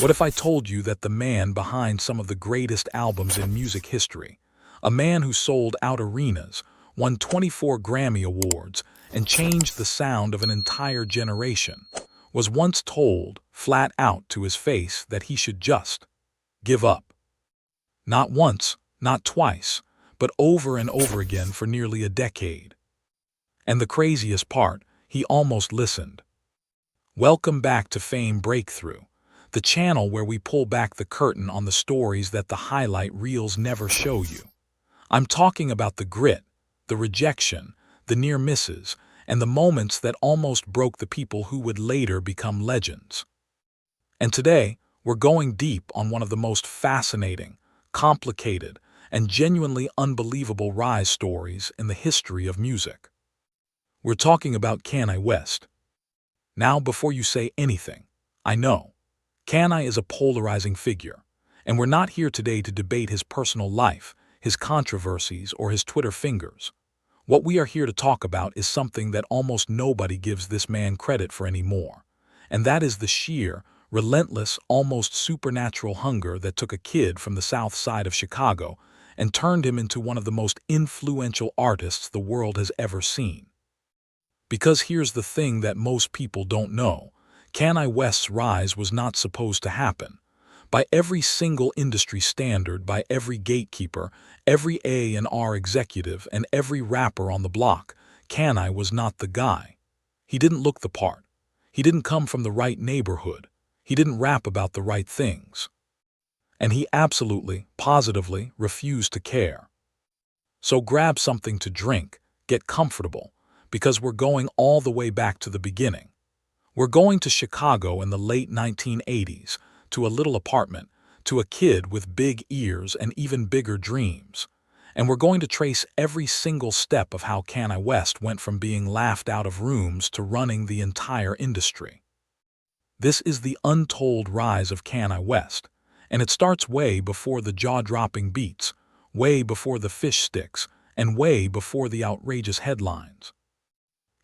What if I told you that the man behind some of the greatest albums in music history, a man who sold out arenas, won 24 Grammy Awards, and changed the sound of an entire generation, was once told, flat out to his face, that he should just give up? Not once, not twice, but over and over again for nearly a decade. And the craziest part, he almost listened. Welcome back to Fame Breakthrough, the channel where we pull back the curtain on the stories that the highlight reels never show you. I'm talking about the grit, the rejection, the near misses, and the moments that almost broke the people who would later become legends. And today, we're going deep on one of the most fascinating, complicated, and genuinely unbelievable rise stories in the history of music. We're talking about Kanye West. Now, before you say anything, I know, Kanye is a polarizing figure, and we're not here today to debate his personal life, his controversies, or his Twitter fingers. What we are here to talk about is something that almost nobody gives this man credit for anymore, and that is the sheer, relentless, almost supernatural hunger that took a kid from the south side of Chicago and turned him into one of the most influential artists the world has ever seen. Because here's the thing that most people don't know: Kanye West's rise was not supposed to happen. By every single industry standard, by every gatekeeper, every A&R executive, and every rapper on the block, Kanye was not the guy. He didn't look the part. He didn't come from the right neighborhood. He didn't rap about the right things. And he absolutely, positively refused to care. So grab something to drink, get comfortable, because we're going all the way back to the beginning. We're going to Chicago in the late 1980s, to a little apartment, to a kid with big ears and even bigger dreams. And we're going to trace every single step of how Kanye West went from being laughed out of rooms to running the entire industry. This is the untold rise of Kanye West, and it starts way before the jaw-dropping beats, way before the fish sticks, and way before the outrageous headlines.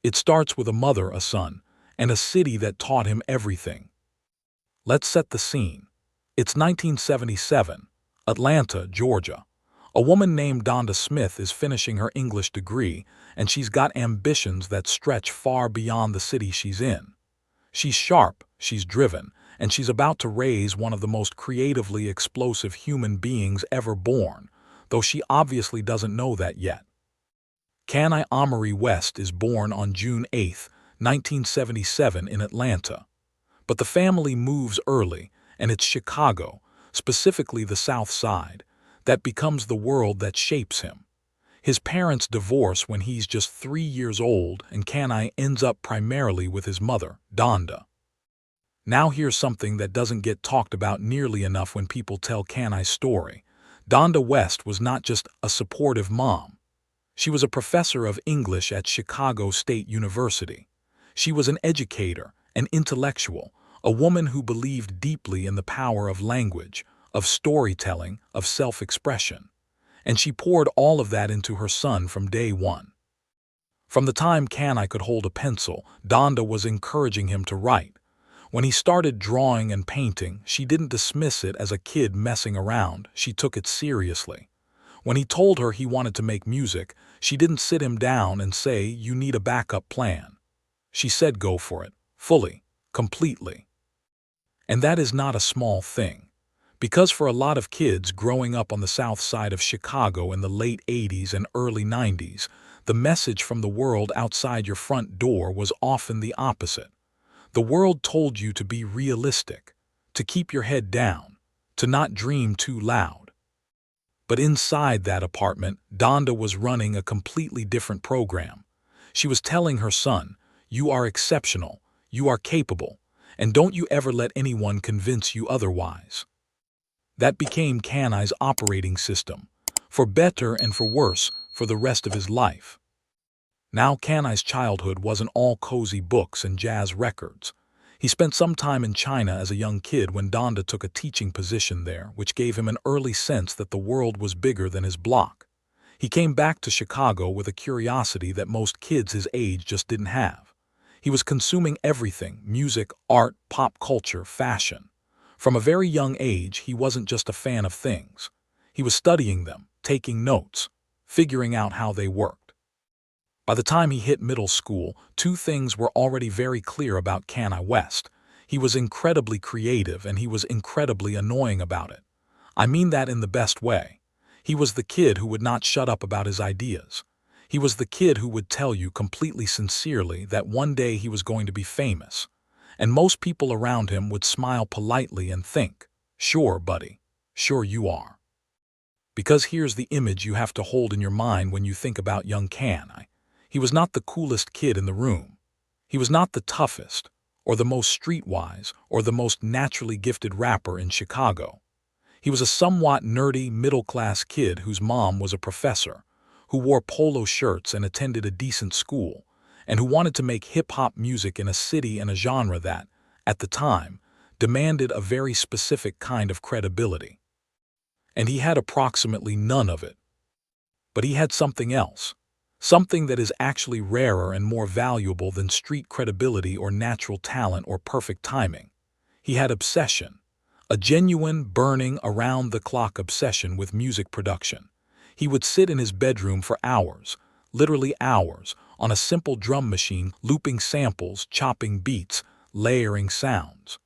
It starts with a mother, a son, and a city that taught him everything. Let's set the scene. It's 1977, Atlanta, Georgia. A woman named Donda Smith is finishing her English degree, and she's got ambitions that stretch far beyond the city she's in. She's sharp, she's driven, and she's about to raise one of the most creatively explosive human beings ever born, though she obviously doesn't know that yet. Kanye West is born on June 8, 1977 in Atlanta. But the family moves early, and it's Chicago, specifically the South Side, that becomes the world that shapes him. His parents divorce when he's just 3 years old, and Kanye ends up primarily with his mother, Donda. Now here's something that doesn't get talked about nearly enough when people tell Kanye's story. Donda West was not just a supportive mom. She was a professor of English at Chicago State University. She was an educator, an intellectual, a woman who believed deeply in the power of language, of storytelling, of self-expression. And she poured all of that into her son from day one. From the time Kanye could hold a pencil, Donda was encouraging him to write. When he started drawing and painting, she didn't dismiss it as a kid messing around, she took it seriously. When he told her he wanted to make music, she didn't sit him down and say, "You need a backup plan." She said, "Go for it, fully, completely." And that is not a small thing, because for a lot of kids growing up on the south side of Chicago in the late 80s and early 90s, the message from the world outside your front door was often the opposite. The world told you to be realistic, to keep your head down, to not dream too loud. But inside that apartment, Donda was running a completely different program. She was telling her son, "You are exceptional, you are capable, and don't you ever let anyone convince you otherwise." That became Kanye's operating system, for better and for worse, for the rest of his life. Now Kanye's childhood wasn't all cozy books and jazz records. He spent some time in China as a young kid when Donda took a teaching position there, which gave him an early sense that the world was bigger than his block. He came back to Chicago with a curiosity that most kids his age just didn't have. He was consuming everything: music, art, pop culture, fashion. From a very young age, he wasn't just a fan of things. He was studying them, taking notes, figuring out how they worked. By the time he hit middle school, two things were already very clear about Kanye West. He was incredibly creative and he was incredibly annoying about it. I mean that in the best way. He was the kid who would not shut up about his ideas. He was the kid who would tell you completely sincerely that one day he was going to be famous. And most people around him would smile politely and think, "Sure, buddy. Sure you are." Because here's the image you have to hold in your mind when you think about young Kanye. He was not the coolest kid in the room. He was not the toughest, or the most streetwise, or the most naturally gifted rapper in Chicago. He was a somewhat nerdy, middle-class kid whose mom was a professor, who wore polo shirts and attended a decent school, and who wanted to make hip-hop music in a city and a genre that, at the time, demanded a very specific kind of credibility. And he had approximately none of it. But he had something else. Something that is actually rarer and more valuable than street credibility or natural talent or perfect timing. He had obsession. A genuine, burning, around-the-clock obsession with music production. He would sit in his bedroom for hours, literally hours, on a simple drum machine, looping samples, chopping beats, layering sounds.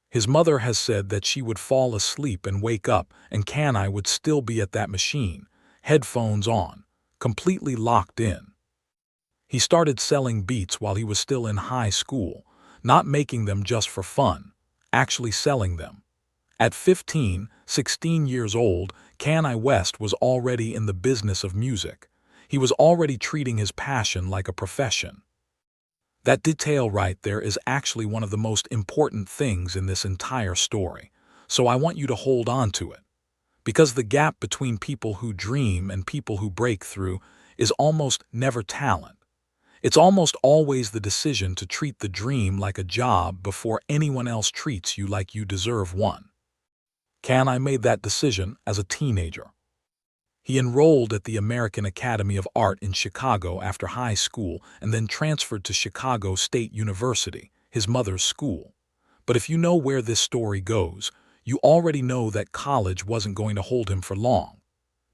His mother has said that she would fall asleep and wake up, and Kanye would still be at that machine, headphones on, completely locked in. He started selling beats while he was still in high school, not making them just for fun, actually selling them. At 15, 16 years old, Kanye West was already in the business of music. He was already treating his passion like a profession. That detail right there is actually one of the most important things in this entire story, so I want you to hold on to it. Because the gap between people who dream and people who break through is almost never talent. It's almost always the decision to treat the dream like a job before anyone else treats you like you deserve one. Kanye made that decision as a teenager. He enrolled at the American Academy of Art in Chicago after high school and then transferred to Chicago State University, his mother's school. But if you know where this story goes, you already know that college wasn't going to hold him for long.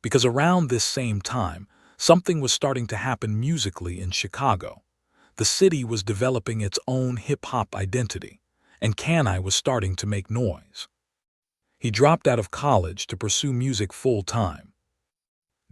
Because around this same time, something was starting to happen musically in Chicago. The city was developing its own hip-hop identity, and Kanye was starting to make noise. He dropped out of college to pursue music full-time.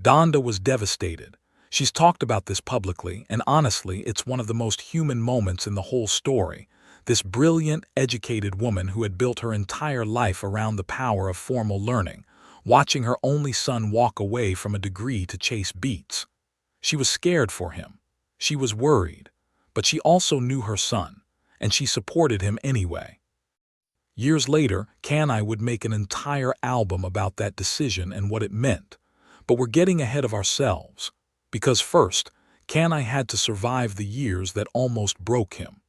Donda was devastated. She's talked about this publicly, and honestly, it's one of the most human moments in the whole story. This brilliant, educated woman who had built her entire life around the power of formal learning, watching her only son walk away from a degree to chase beats. She was scared for him. She was worried. But she also knew her son, and she supported him anyway. Years later, Kanye would make an entire album about that decision and what it meant. But we're getting ahead of ourselves. Because first, Kanye had to survive the years that almost broke him.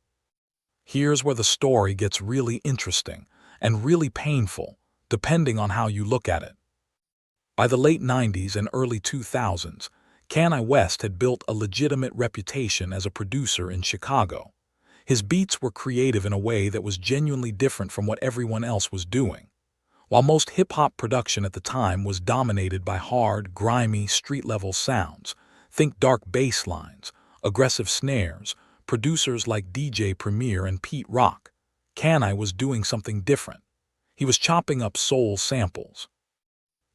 Here's where the story gets really interesting and really painful, depending on how you look at it. By the late 90s and early 2000s, Kanye West had built a legitimate reputation as a producer in Chicago. His beats were creative in a way that was genuinely different from what everyone else was doing. While most hip-hop production at the time was dominated by hard, grimy, street-level sounds, think dark bass lines, aggressive snares, producers like DJ Premier and Pete Rock, Kanye was doing something different. He was chopping up soul samples,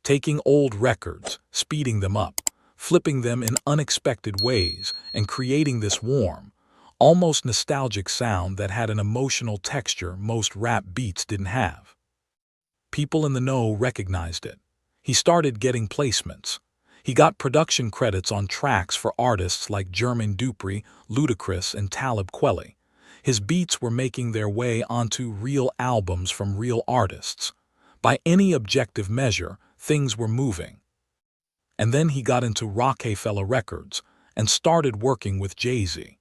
taking old records, speeding them up, flipping them in unexpected ways, and creating this warm, almost nostalgic sound that had an emotional texture most rap beats didn't have. People in the know recognized it. He started getting placements. He got production credits on tracks for artists like Jermaine Dupri, Ludacris, and Talib Kweli. His beats were making their way onto real albums from real artists. By any objective measure, things were moving. And then he got into Rockefeller Records and started working with Jay-Z.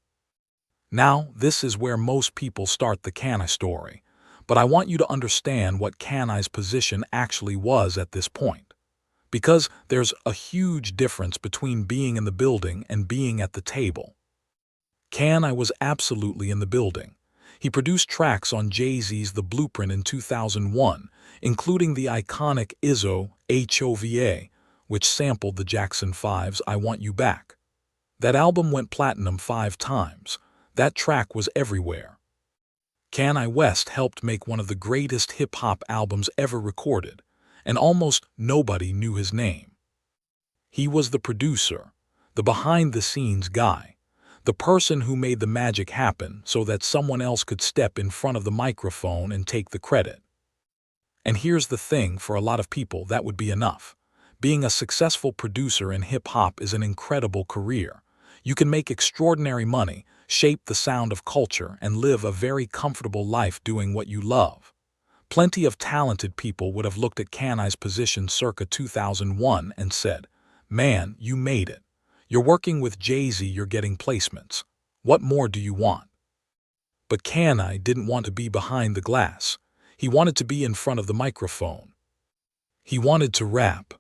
Now, this is where most people start the Kanye story. But I want you to understand what Kanye's position actually was at this point. Because there's a huge difference between being in the building and being at the table. Kanye was absolutely in the building. He produced tracks on Jay-Z's The Blueprint in 2001, including the iconic Izzo HOVA, which sampled the Jackson 5's I Want You Back. That album went platinum 5 times. That track was everywhere. Kanye West helped make one of the greatest hip-hop albums ever recorded, and almost nobody knew his name. He was the producer, the behind-the-scenes guy, the person who made the magic happen so that someone else could step in front of the microphone and take the credit. And here's the thing, for a lot of people that would be enough. Being a successful producer in hip-hop is an incredible career. You can make extraordinary money, shape the sound of culture, and live a very comfortable life doing what you love. Plenty of talented people would have looked at Kanye's position circa 2001 and said, "Man, you made it. You're working with Jay-Z, you're getting placements. What more do you want?" But Kanye didn't want to be behind the glass. He wanted to be in front of the microphone. He wanted to rap.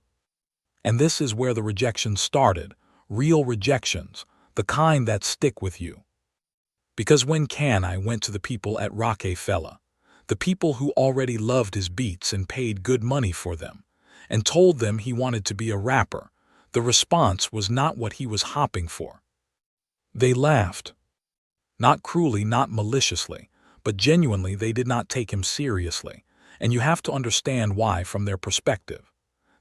And this is where the rejections started, real rejections, the kind that stick with you. Because when Kanye went to the people at Rockefeller, the people who already loved his beats and paid good money for them, and told them he wanted to be a rapper, the response was not what he was hoping for. They laughed. Not cruelly, not maliciously, but genuinely they did not take him seriously, and you have to understand why from their perspective.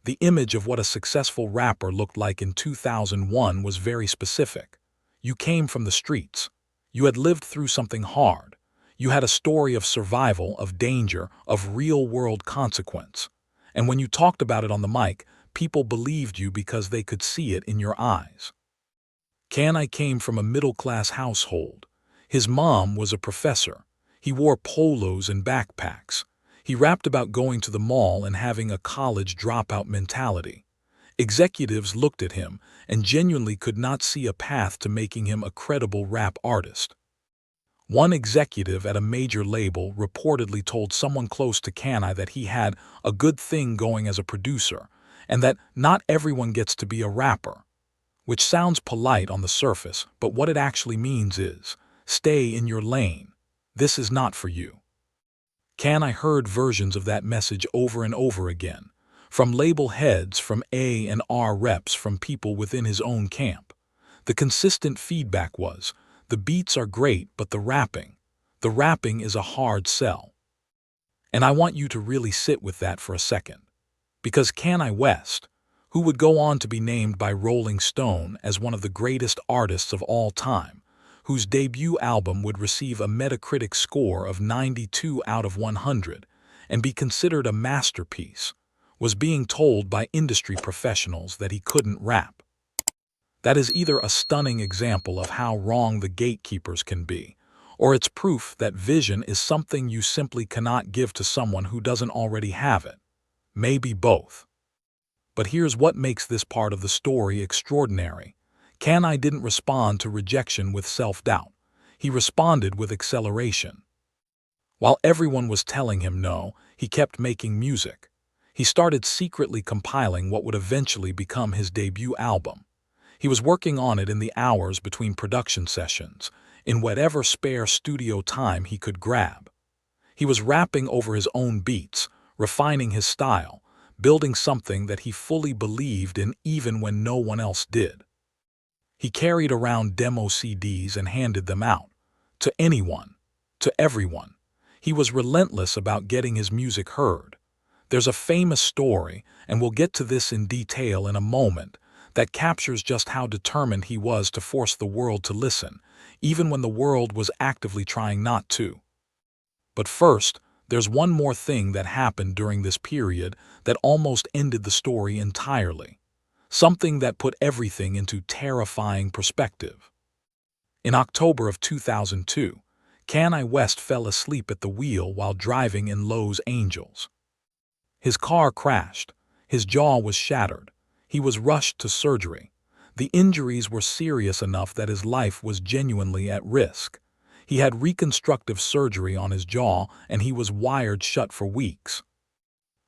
The image of what a successful rapper looked like in 2001 was very specific. You came from the streets. You had lived through something hard. You had a story of survival, of danger, of real-world consequence. And when you talked about it on the mic, people believed you because they could see it in your eyes. Kanye came from a middle-class household. His mom was a professor. He wore polos and backpacks. He rapped about going to the mall and having a college dropout mentality. Executives looked at him and genuinely could not see a path to making him a credible rap artist. One executive at a major label reportedly told someone close to Kanye that he had a good thing going as a producer and that not everyone gets to be a rapper, which sounds polite on the surface, but what it actually means is, stay in your lane. This is not for you. Kanye heard versions of that message over and over again, from label heads, from A&R reps, from people within his own camp. The consistent feedback was, the beats are great, but the rapping is a hard sell. And I want you to really sit with that for a second. Because Kanye West, who would go on to be named by Rolling Stone as one of the greatest artists of all time, whose debut album would receive a Metacritic score of 92 out of 100 and be considered a masterpiece, was being told by industry professionals that he couldn't rap. That is either a stunning example of how wrong the gatekeepers can be, or it's proof that vision is something you simply cannot give to someone who doesn't already have it. Maybe both. But here's what makes this part of the story extraordinary. Kanye didn't respond to rejection with self-doubt. He responded with acceleration. While everyone was telling him no, he kept making music. He started secretly compiling what would eventually become his debut album. He was working on it in the hours between production sessions, in whatever spare studio time he could grab. He was rapping over his own beats, refining his style, building something that he fully believed in even when no one else did. He carried around demo CDs and handed them out. To anyone. To everyone. He was relentless about getting his music heard. There's a famous story, and we'll get to this in detail in a moment, that captures just how determined he was to force the world to listen, even when the world was actively trying not to. But first, there's one more thing that happened during this period that almost ended the story entirely. Something that put everything into terrifying perspective. In October of 2002, Kanye West fell asleep at the wheel while driving in Los Angeles. His car crashed. His jaw was shattered. He was rushed to surgery. The injuries were serious enough that his life was genuinely at risk. He had reconstructive surgery on his jaw, and he was wired shut for weeks.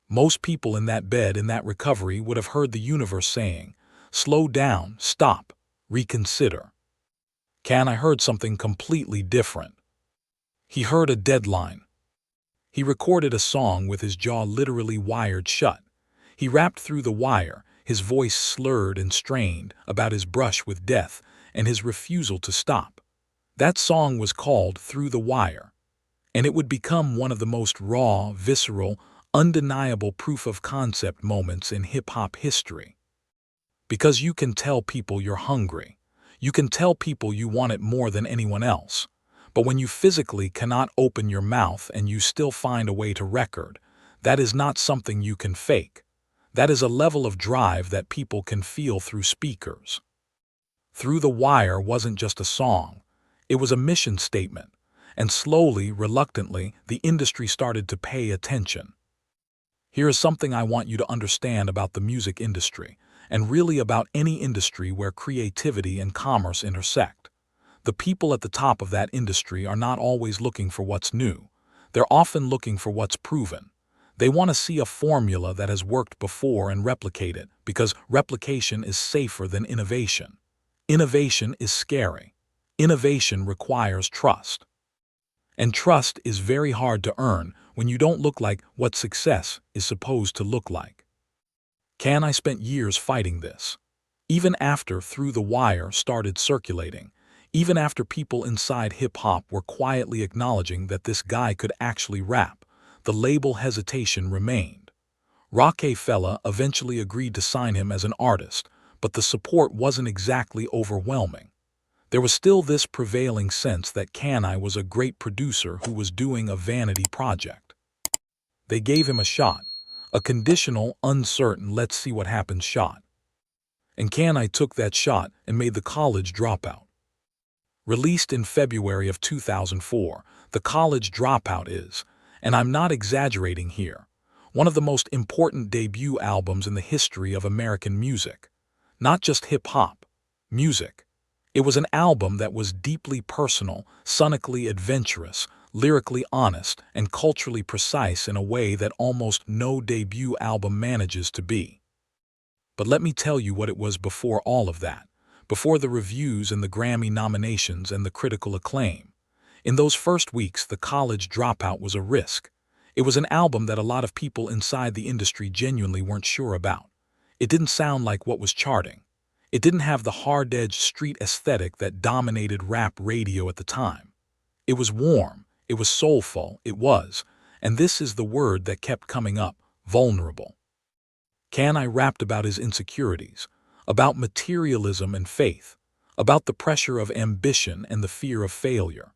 Most people in that bed in that recovery would have heard the universe saying, "Slow down, stop, reconsider." Kanye heard something completely different. He heard a deadline. He recorded a song with his jaw literally wired shut. He rapped through the wire, his voice slurred and strained about his brush with death and his refusal to stop. That song was called Through the Wire, and it would become one of the most raw, visceral, undeniable proof-of-concept moments in hip-hop history. Because you can tell people you're hungry. You can tell people you want it more than anyone else. But when you physically cannot open your mouth and you still find a way to record, that is not something you can fake. That is a level of drive that people can feel through speakers. Through the Wire wasn't just a song. It was a mission statement. And slowly, reluctantly, the industry started to pay attention. Here is something I want you to understand about the music industry, and really about any industry where creativity and commerce intersect. The people at the top of that industry are not always looking for what's new. They're often looking for what's proven. They want to see a formula that has worked before and replicate it, because replication is safer than innovation. Innovation is scary. Innovation requires trust. And trust is very hard to earn when you don't look like what success is supposed to look like. I spent years fighting this. Even after Through the Wire started circulating, even after people inside hip-hop were quietly acknowledging that this guy could actually rap, the label hesitation remained. Rockefeller eventually agreed to sign him as an artist, but the support wasn't exactly overwhelming. There was still this prevailing sense that Kanye was a great producer who was doing a vanity project. They gave him a shot, a conditional, uncertain, let's see what happens shot. And Kanye took that shot and made the College Dropout. Released in February of 2004, the College Dropout is, and I'm not exaggerating here, one of the most important debut albums in the history of American music. Not just hip-hop, music. It was an album that was deeply personal, sonically adventurous, lyrically honest, and culturally precise in a way that almost no debut album manages to be. But let me tell you what it was before all of that, before the reviews and the Grammy nominations and the critical acclaim. In those first weeks, the College Dropout was a risk. It was an album that a lot of people inside the industry genuinely weren't sure about. It didn't sound like what was charting. It didn't have the hard-edged street aesthetic that dominated rap radio at the time. It was warm, it was soulful, it was, and this is the word that kept coming up, vulnerable. Kanye rapped about his insecurities, about materialism and faith, about the pressure of ambition and the fear of failure.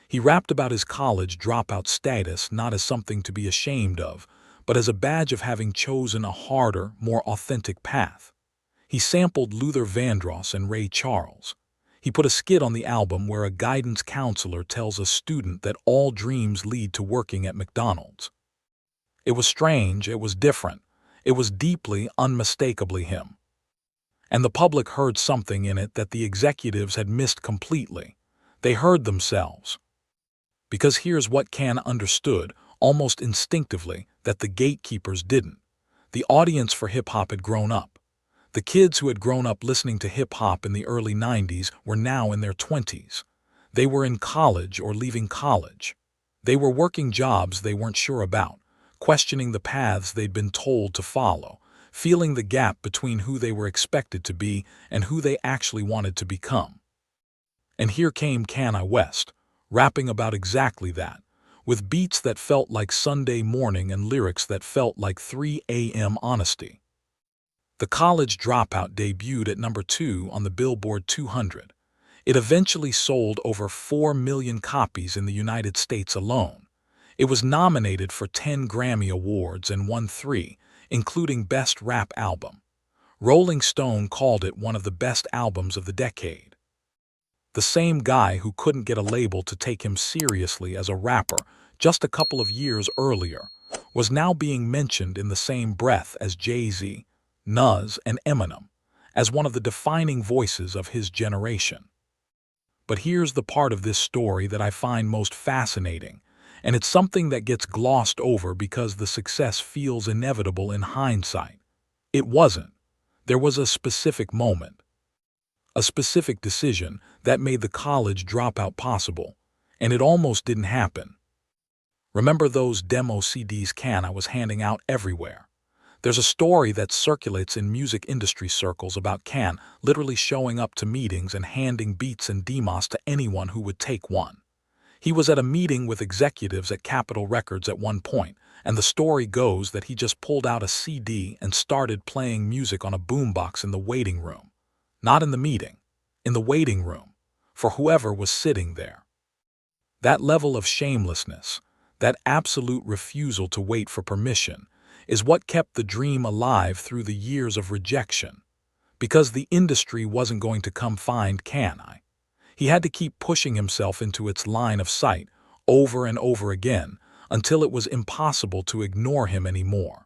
He rapped about his college dropout status not as something to be ashamed of, but as a badge of having chosen a harder, more authentic path. He sampled Luther Vandross and Ray Charles. He put a skit on the album where a guidance counselor tells a student that all dreams lead to working at McDonald's. It was strange, it was different, it was deeply, unmistakably him. And the public heard something in it that the executives had missed completely. They heard themselves. Because here's what Kanye understood, almost instinctively, that the gatekeepers didn't. The audience for hip-hop had grown up. The kids who had grown up listening to hip-hop in the early 90s were now in their 20s. They were in college or leaving college. They were working jobs they weren't sure about, questioning the paths they'd been told to follow, feeling the gap between who they were expected to be and who they actually wanted to become. And here came Kanye West, rapping about exactly that, with beats that felt like Sunday morning and lyrics that felt like 3 a.m. honesty. The College Dropout debuted at number 2 on the Billboard 200. It eventually sold over 4 million copies in the United States alone. It was nominated for 10 Grammy Awards and won 3, including Best Rap Album. Rolling Stone called it one of the best albums of the decade. The same guy who couldn't get a label to take him seriously as a rapper just a couple of years earlier was now being mentioned in the same breath as Jay-Z, Nas, and Eminem, as one of the defining voices of his generation. But here's the part of this story that I find most fascinating, and it's something that gets glossed over because the success feels inevitable in hindsight. It wasn't. There was a specific moment, a specific decision that made the College Dropout possible, And it almost didn't happen. Remember those demo CDs Kanye was handing out everywhere? There's a story that circulates in music industry circles about Kanye literally showing up to meetings and handing beats and demos to anyone who would take one. He was at a meeting with executives at Capitol Records at one point, and the story goes that he just pulled out a CD and started playing music on a boombox in the waiting room. Not in the meeting, in the waiting room, for whoever was sitting there. That level of shamelessness, that absolute refusal to wait for permission, is what kept the dream alive through the years of rejection. Because the industry wasn't going to come find Kanye. He had to keep pushing himself into its line of sight over and over again until it was impossible to ignore him anymore.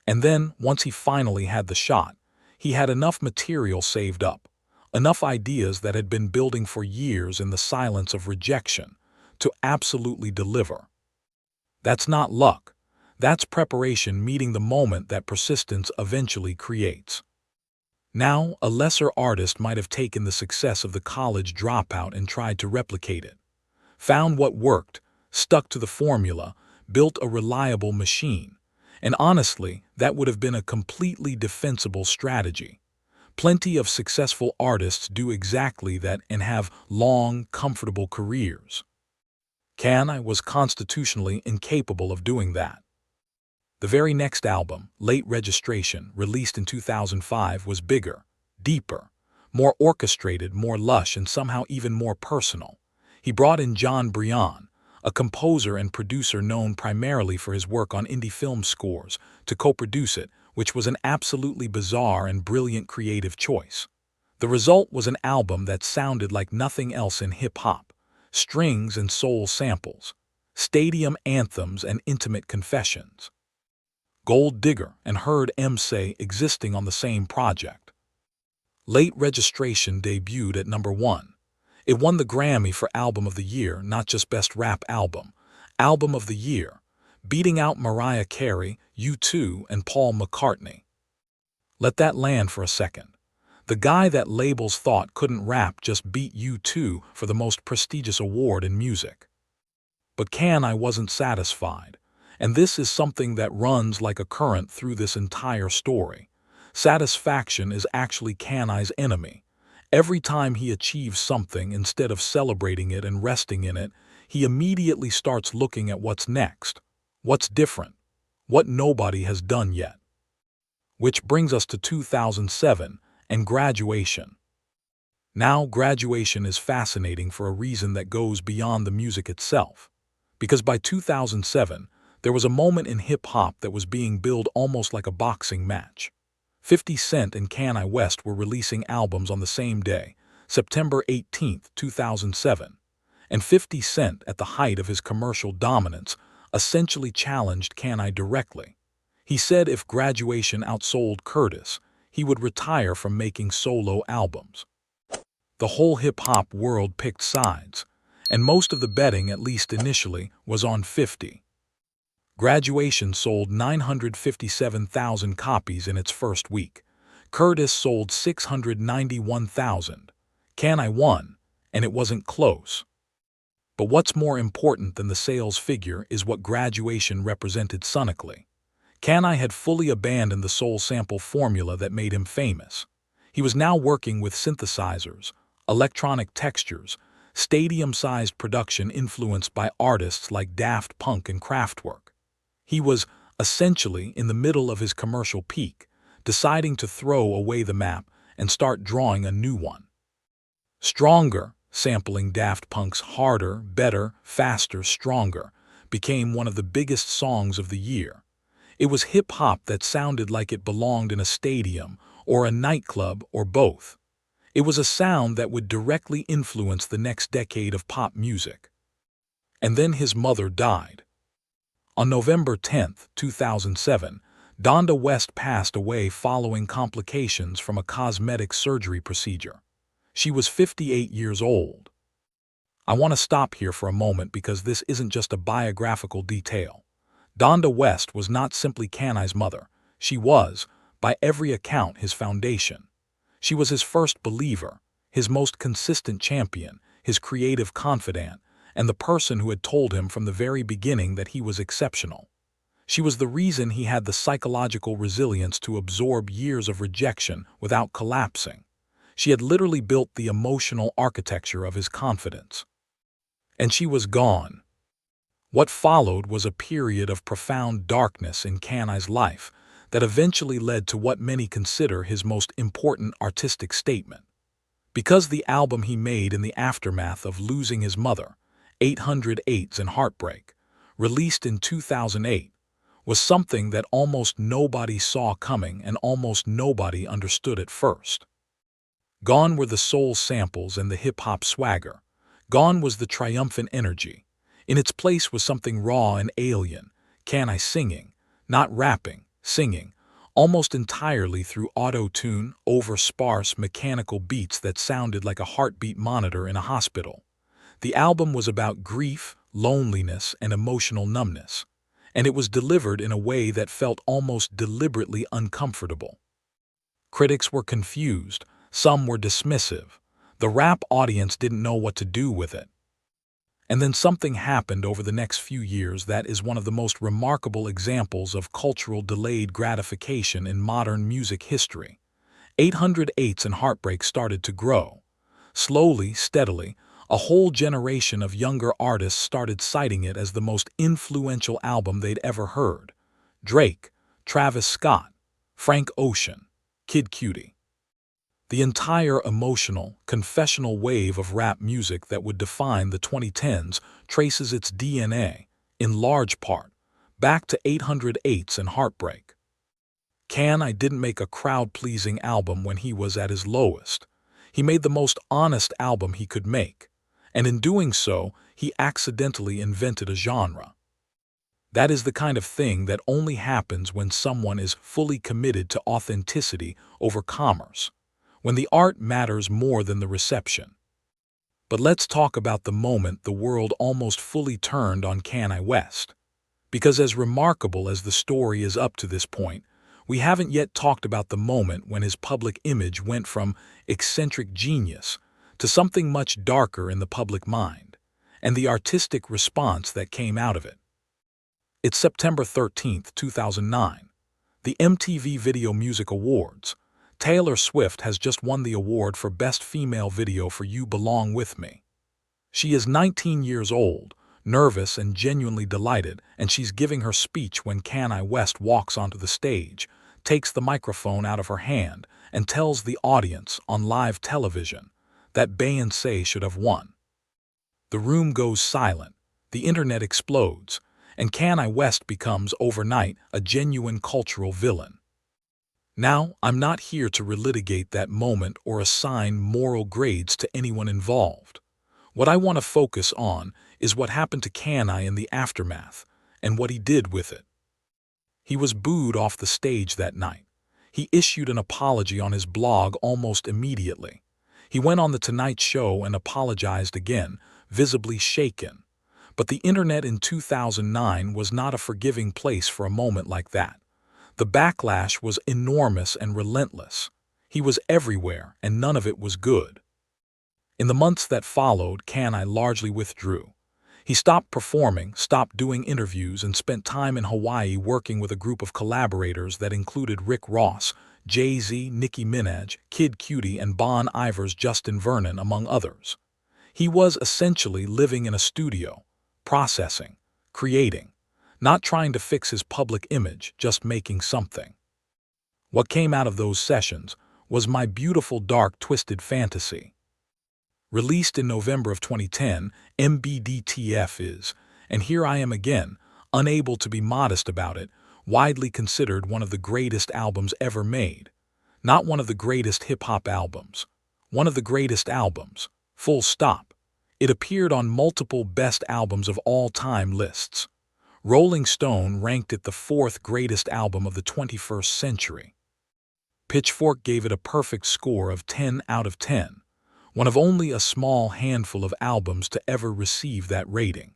And then, once he finally had the shot, he had enough material saved up, enough ideas that had been building for years in the silence of rejection, to absolutely deliver. That's not luck. That's preparation meeting the moment that persistence eventually creates. Now, a lesser artist might have taken the success of the College Dropout and tried to replicate it. Found what worked, stuck to the formula, built a reliable machine. And honestly, that would have been a completely defensible strategy. Plenty of successful artists do exactly that and have long, comfortable careers. Kanye was constitutionally incapable of doing that. The very next album, Late Registration, released in 2005, was bigger, deeper, more orchestrated, more lush, and somehow even more personal. He brought in John Brion, a composer and producer known primarily for his work on indie film scores, to co-produce it, which was an absolutely bizarre and brilliant creative choice. The result was an album that sounded like nothing else in hip-hop: strings and soul samples, stadium anthems and intimate confessions. Gold Digger and Heard M Say existing on the same project. Late Registration debuted at number 1. It won the Grammy for Album of the Year, not just Best Rap Album, Album of the Year, beating out Mariah Carey, U2, and Paul McCartney. Let that land for a second. The guy that labels thought couldn't rap just beat U2 for the most prestigious award in music. But Kanye wasn't satisfied. And this is something that runs like a current through this entire story. Satisfaction is actually Kanye's enemy. Every time he achieves something, instead of celebrating it and resting in it, he immediately starts looking at what's next, what's different, what nobody has done yet. Which brings us to 2007 and Graduation. Now, Graduation is fascinating for a reason that goes beyond the music itself. Because by 2007, there was a moment in hip-hop that was being billed almost like a boxing match. 50 Cent and Kanye West were releasing albums on the same day, September 18, 2007. And 50 Cent, at the height of his commercial dominance, essentially challenged Kanye directly. He said if Graduation outsold Curtis, he would retire from making solo albums. The whole hip-hop world picked sides, and most of the betting, at least initially, was on 50. Graduation sold 957,000 copies in its first week. Curtis sold 691,000. Kanye won, and it wasn't close. But what's more important than the sales figure is what Graduation represented sonically. Kanye had fully abandoned the soul sample formula that made him famous. He was now working with synthesizers, electronic textures, stadium-sized production influenced by artists like Daft Punk and Kraftwerk. He was, essentially, in the middle of his commercial peak, deciding to throw away the map and start drawing a new one. Stronger, sampling Daft Punk's Harder, Better, Faster, Stronger, became one of the biggest songs of the year. It was hip-hop that sounded like it belonged in a stadium or a nightclub or both. It was a sound that would directly influence the next decade of pop music. And then his mother died. On November 10, 2007, Donda West passed away following complications from a cosmetic surgery procedure. She was 58 years old. I want to stop here for a moment because this isn't just a biographical detail. Donda West was not simply Kanye's mother. She was, by every account, his foundation. She was his first believer, his most consistent champion, his creative confidant, and the person who had told him from the very beginning that he was exceptional. She was the reason he had the psychological resilience to absorb years of rejection without collapsing. She had literally built the emotional architecture of his confidence. And she was gone. What followed was a period of profound darkness in Kanye's life that eventually led to what many consider his most important artistic statement. Because the album he made in the aftermath of losing his mother, 808s and Heartbreak, released in 2008, was something that almost nobody saw coming and almost nobody understood at first. Gone were the soul samples and the hip-hop swagger. Gone was the triumphant energy. In its place was something raw and alien, Kanye singing, not rapping, singing, almost entirely through auto-tune, over-sparse mechanical beats that sounded like a heartbeat monitor in a hospital. The album was about grief, loneliness, and emotional numbness, and it was delivered in a way that felt almost deliberately uncomfortable. Critics were confused, some were dismissive. The rap audience didn't know what to do with it. And then something happened over the next few years that is one of the most remarkable examples of cultural delayed gratification in modern music history. 808s and Heartbreak started to grow. Slowly, steadily, a whole generation of younger artists started citing it as the most influential album they'd ever heard. Drake, Travis Scott, Frank Ocean, Kid Cudi. The entire emotional, confessional wave of rap music that would define the 2010s traces its DNA, in large part, back to 808s and Heartbreak. Kanye didn't make a crowd-pleasing album when he was at his lowest. He made the most honest album he could make, and in doing so, he accidentally invented a genre. That is the kind of thing that only happens when someone is fully committed to authenticity over commerce, when the art matters more than the reception. But let's talk about the moment the world almost fully turned on Kanye West. Because as remarkable as the story is up to this point, we haven't yet talked about the moment when his public image went from eccentric genius to something much darker in the public mind, and the artistic response that came out of it. It's September 13, 2009. The MTV Video Music Awards. Taylor Swift has just won the award for Best Female Video for You Belong With Me. She is 19 years old, nervous and genuinely delighted, and she's giving her speech when Kanye West walks onto the stage, takes the microphone out of her hand, and tells the audience on live television that Beyoncé should have won. The room goes silent, the internet explodes, and Kanye West becomes overnight a genuine cultural villain. Now, I'm not here to relitigate that moment or assign moral grades to anyone involved. What I want to focus on is what happened to Kanye in the aftermath and what he did with it. He was booed off the stage that night. He issued an apology on his blog almost immediately. He went on The Tonight Show and apologized again, visibly shaken. But the internet in 2009 was not a forgiving place for a moment like that. The backlash was enormous and relentless. He was everywhere, and none of it was good. In the months that followed, Kanye largely withdrew. He stopped performing, stopped doing interviews, and spent time in Hawaii working with a group of collaborators that included Rick Ross, Jay-Z, Nicki Minaj, Kid Cudi, and Bon Iver's Justin Vernon, among others. He was essentially living in a studio, processing, creating, not trying to fix his public image, just making something. What came out of those sessions was My Beautiful Dark Twisted Fantasy. Released in November of 2010, MBDTF is, and here I am again, unable to be modest about it, widely considered one of the greatest albums ever made. Not one of the greatest hip-hop albums. One of the greatest albums. Full stop. It appeared on multiple best albums of all time lists. Rolling Stone ranked it the 4th greatest album of the 21st century. Pitchfork gave it a perfect score of 10 out of 10, one of only a small handful of albums to ever receive that rating.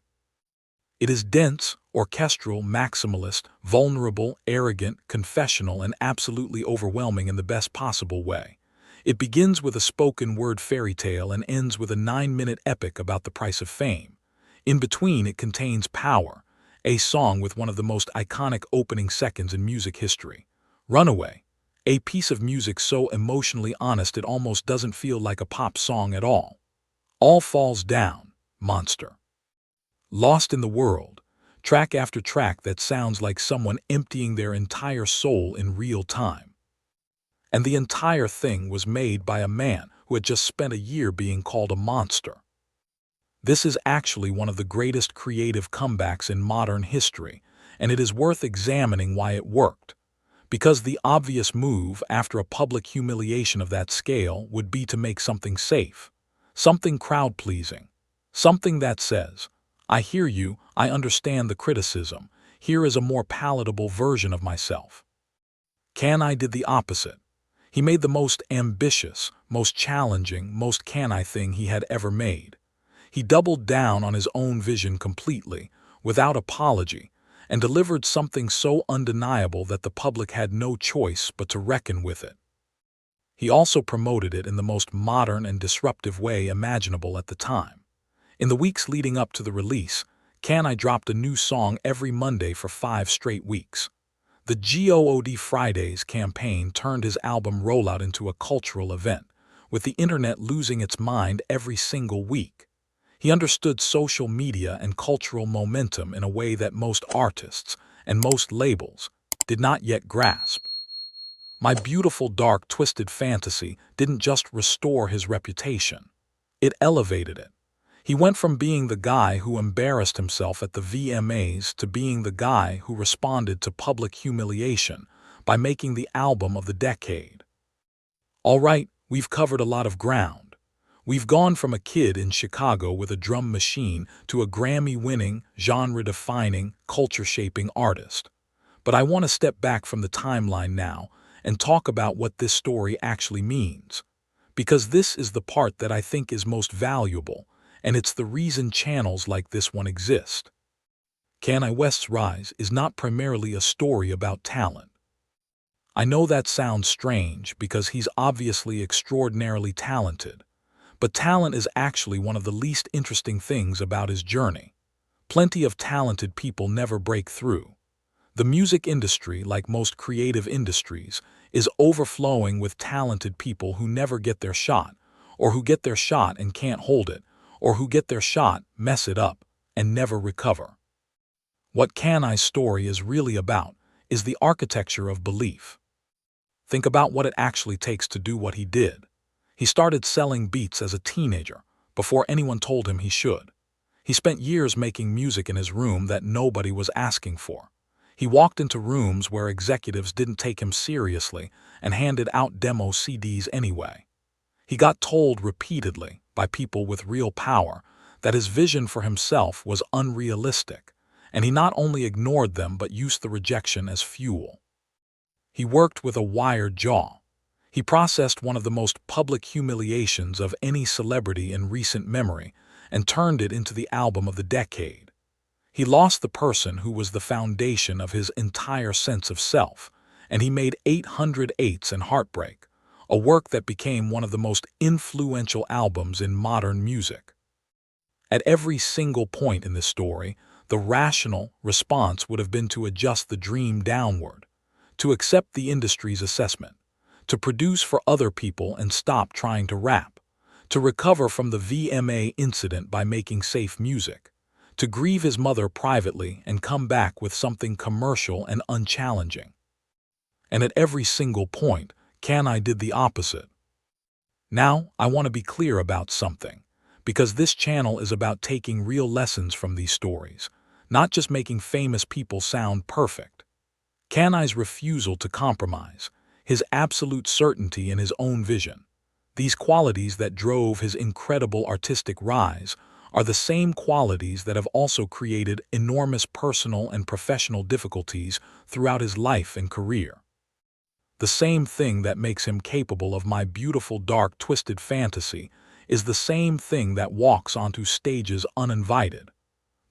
It is dense, orchestral, maximalist, vulnerable, arrogant, confessional, and absolutely overwhelming in the best possible way. It begins with a spoken-word fairy tale and ends with a 9-minute epic about the price of fame. In between, it contains Power, a song with one of the most iconic opening seconds in music history. Runaway, a piece of music so emotionally honest it almost doesn't feel like a pop song at all. All Falls Down, Monster. Lost in the World, track after track that sounds like someone emptying their entire soul in real time. And the entire thing was made by a man who had just spent a year being called a monster. This is actually one of the greatest creative comebacks in modern history, and it is worth examining why it worked. Because the obvious move after a public humiliation of that scale would be to make something safe, something crowd-pleasing, something that says, I hear you, I understand the criticism, here is a more palatable version of myself. Kanye did the opposite. He made the most ambitious, most challenging, most Kanye thing he had ever made. He doubled down on his own vision completely, without apology, and delivered something so undeniable that the public had no choice but to reckon with it. He also promoted it in the most modern and disruptive way imaginable at the time. In the weeks leading up to the release, Kanye dropped a new song every Monday for 5 straight weeks. The God Fridays campaign turned his album rollout into a cultural event, with the internet losing its mind every single week. He understood social media and cultural momentum in a way that most artists and most labels did not yet grasp. My Beautiful Dark Twisted Fantasy didn't just restore his reputation, it elevated it. He went from being the guy who embarrassed himself at the VMAs to being the guy who responded to public humiliation by making the album of the decade. All right, we've covered a lot of ground. We've gone from a kid in Chicago with a drum machine to a Grammy-winning, genre-defining, culture-shaping artist. But I want to step back from the timeline now and talk about what this story actually means. Because this is the part that I think is most valuable, and it's the reason channels like this one exist. Kanye West's rise is not primarily a story about talent. I know that sounds strange because he's obviously extraordinarily talented, but talent is actually one of the least interesting things about his journey. Plenty of talented people never break through. The music industry, like most creative industries, is overflowing with talented people who never get their shot, or who get their shot and can't hold it, or who get their shot, mess it up, and never recover. What Kanye's story is really about is the architecture of belief. Think about what it actually takes to do what he did. He started selling beats as a teenager, before anyone told him he should. He spent years making music in his room that nobody was asking for. He walked into rooms where executives didn't take him seriously and handed out demo CDs anyway. He got told repeatedly by people with real power that his vision for himself was unrealistic, and he not only ignored them but used the rejection as fuel. He worked with a wired jaw. He processed one of the most public humiliations of any celebrity in recent memory and turned it into the album of the decade. He lost the person who was the foundation of his entire sense of self, and he made 808s and Heartbreak, a work that became one of the most influential albums in modern music. At every single point in this story, the rational response would have been to adjust the dream downward, to accept the industry's assessment, to produce for other people and stop trying to rap, to recover from the VMA incident by making safe music, to grieve his mother privately and come back with something commercial and unchallenging. And at every single point, Kanye did the opposite. Now, I want to be clear about something, because this channel is about taking real lessons from these stories, not just making famous people sound perfect. Kanye's refusal to compromise, his absolute certainty in his own vision, these qualities that drove his incredible artistic rise are the same qualities that have also created enormous personal and professional difficulties throughout his life and career. The same thing that makes him capable of My Beautiful Dark Twisted Fantasy is the same thing that walks onto stages uninvited.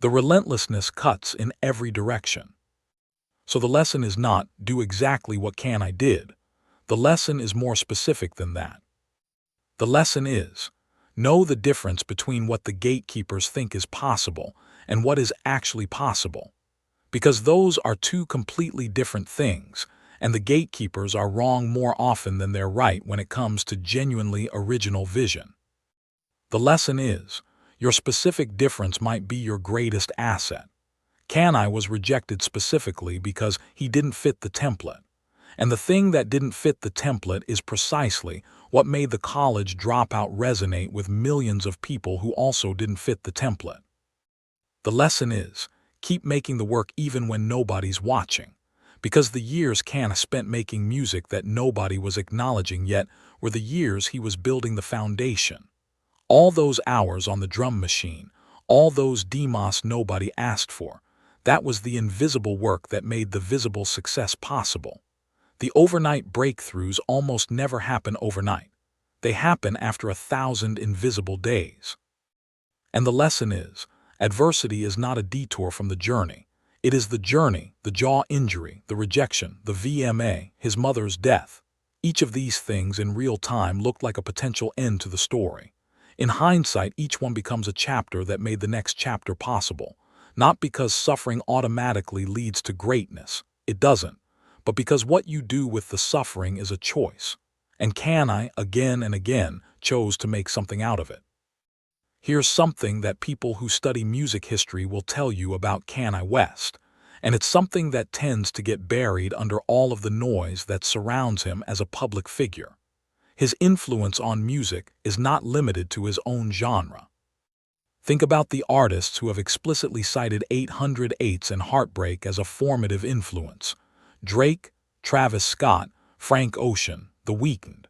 The relentlessness cuts in every direction. So the lesson is not, do exactly what Kanye did. The lesson is more specific than that. The lesson is, Know the difference between what the gatekeepers think is possible and what is actually possible. Because those are two completely different things, and the gatekeepers are wrong more often than they're right when it comes to genuinely original vision. The lesson is, your specific difference might be your greatest asset. Kanye was rejected specifically because he didn't fit the template. And the thing that didn't fit the template is precisely what made the college dropout resonate with millions of people who also didn't fit the template. The lesson is, keep making the work even when nobody's watching. Because the years Kanye spent making music that nobody was acknowledging yet were the years he was building the foundation. All those hours on the drum machine, all those demos nobody asked for, that was the invisible work that made the visible success possible. The overnight breakthroughs almost never happen overnight. They happen after 1,000 invisible days. And the lesson is, adversity is not a detour from the journey. It is the journey, the jaw injury, the rejection, the VMA, his mother's death. Each of these things in real time looked like a potential end to the story. In hindsight, each one becomes a chapter that made the next chapter possible. Not because suffering automatically leads to greatness. It doesn't. But because what you do with the suffering is a choice. And Kanye, again and again, chose to make something out of it. Here's something that people who study music history will tell you about Kanye West, and it's something that tends to get buried under all of the noise that surrounds him as a public figure. His influence on music is not limited to his own genre. Think about the artists who have explicitly cited 808s and heartbreak as a formative influence. Drake, Travis Scott, Frank Ocean, The Weeknd.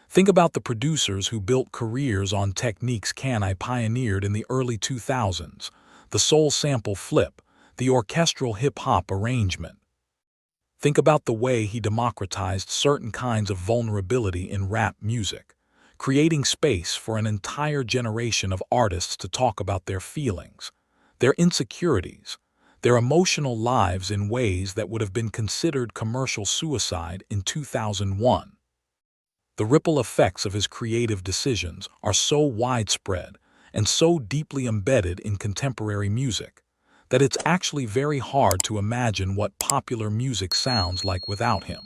Think about the producers who built careers on techniques Kanye pioneered in the early 2000s, the soul sample flip, the orchestral hip-hop arrangement. Think about the way he democratized certain kinds of vulnerability in rap music, creating space for an entire generation of artists to talk about their feelings, their insecurities, their emotional lives in ways that would have been considered commercial suicide in 2001. The ripple effects of his creative decisions are so widespread and so deeply embedded in contemporary music that it's actually very hard to imagine what popular music sounds like without him.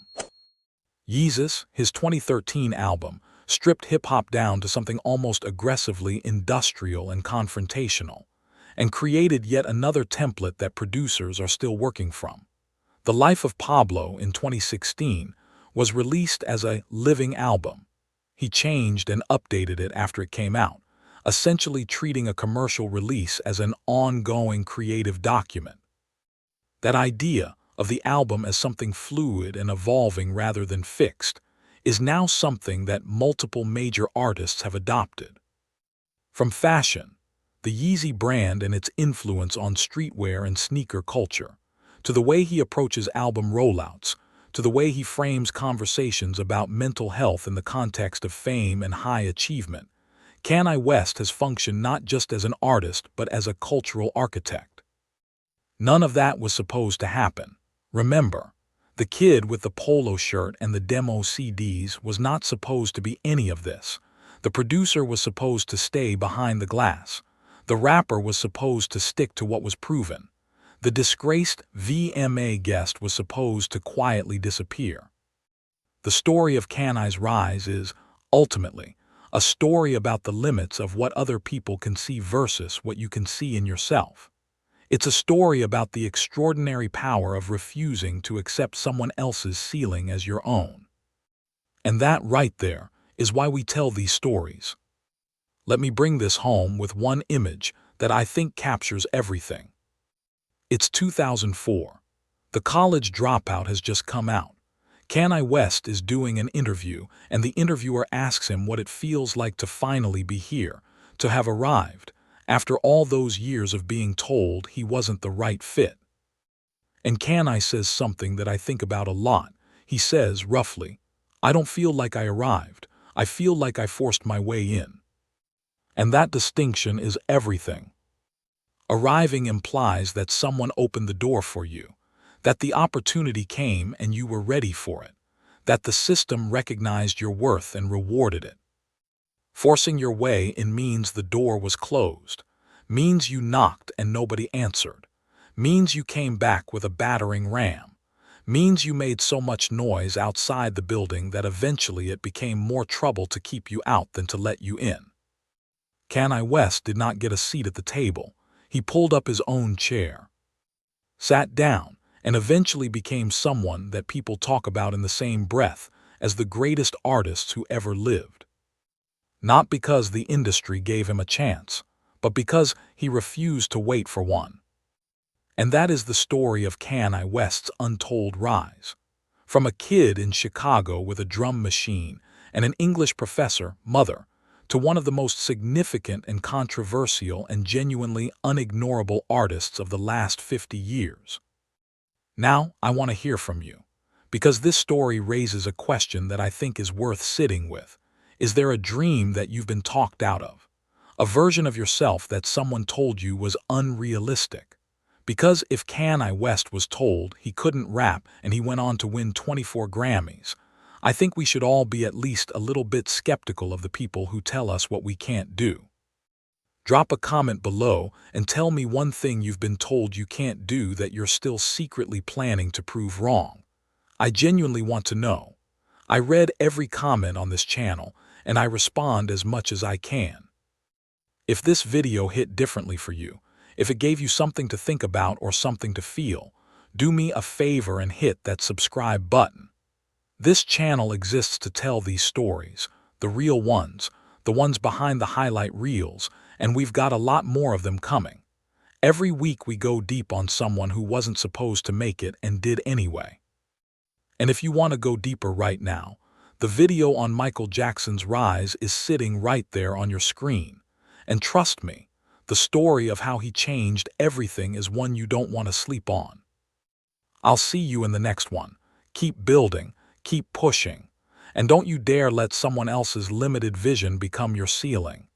Yeezy, his 2013 album, stripped hip-hop down to something almost aggressively industrial and confrontational, and created yet another template that producers are still working from. The Life of Pablo in 2016 was released as a living album. He changed and updated it after it came out, essentially treating a commercial release as an ongoing creative document. That idea of the album as something fluid and evolving rather than fixed is now something that multiple major artists have adopted. From fashion, the Yeezy brand and its influence on streetwear and sneaker culture, to the way he approaches album rollouts, to the way he frames conversations about mental health in the context of fame and high achievement, Kanye West has functioned not just as an artist but as a cultural architect. None of that was supposed to happen. Remember, the kid with the polo shirt and the demo CDs was not supposed to be any of this. The producer was supposed to stay behind the glass. The rapper was supposed to stick to what was proven. The disgraced VMA guest was supposed to quietly disappear. The story of Kanye's rise is, ultimately, a story about the limits of what other people can see versus what you can see in yourself. It's a story about the extraordinary power of refusing to accept someone else's ceiling as your own. And that right there is why we tell these stories. Let me bring this home with one image that I think captures everything. It's 2004. The College Dropout has just come out. Kanye West is doing an interview, and the interviewer asks him what it feels like to finally be here, to have arrived, after all those years of being told he wasn't the right fit. And Kanye says something that I think about a lot. He says, roughly, "I don't feel like I arrived. I feel like I forced my way in." And that distinction is everything. Arriving implies that someone opened the door for you, that the opportunity came and you were ready for it, that the system recognized your worth and rewarded it. Forcing your way in means the door was closed, means you knocked and nobody answered, means you came back with a battering ram, means you made so much noise outside the building that eventually it became more trouble to keep you out than to let you in. Kanye West did not get a seat at the table. He pulled up his own chair, sat down, and eventually became someone that people talk about in the same breath as the greatest artists who ever lived. Not because the industry gave him a chance, but because he refused to wait for one. And that is the story of Kanye West's untold rise. From a kid in Chicago with a drum machine and an English professor, mother, to one of the most significant and controversial and genuinely unignorable artists of the last 50 years. Now, I want to hear from you, because this story raises a question that I think is worth sitting with. Is there a dream that you've been talked out of? A version of yourself that someone told you was unrealistic? Because if Kanye West was told he couldn't rap and he went on to win 24 Grammys, I think we should all be at least a little bit skeptical of the people who tell us what we can't do. Drop a comment below and tell me one thing you've been told you can't do that you're still secretly planning to prove wrong. I genuinely want to know. I read every comment on this channel, and I respond as much as I can. If this video hit differently for you, if it gave you something to think about or something to feel, do me a favor and hit that subscribe button. This channel exists to tell these stories, the real ones, the ones behind the highlight reels, and we've got a lot more of them coming. Every week we go deep on someone who wasn't supposed to make it and did anyway. And if you want to go deeper right now, the video on Michael Jackson's rise is sitting right there on your screen. And trust me, the story of how he changed everything is one you don't want to sleep on. I'll see you in the next one. Keep building, keep pushing, and don't you dare let someone else's limited vision become your ceiling.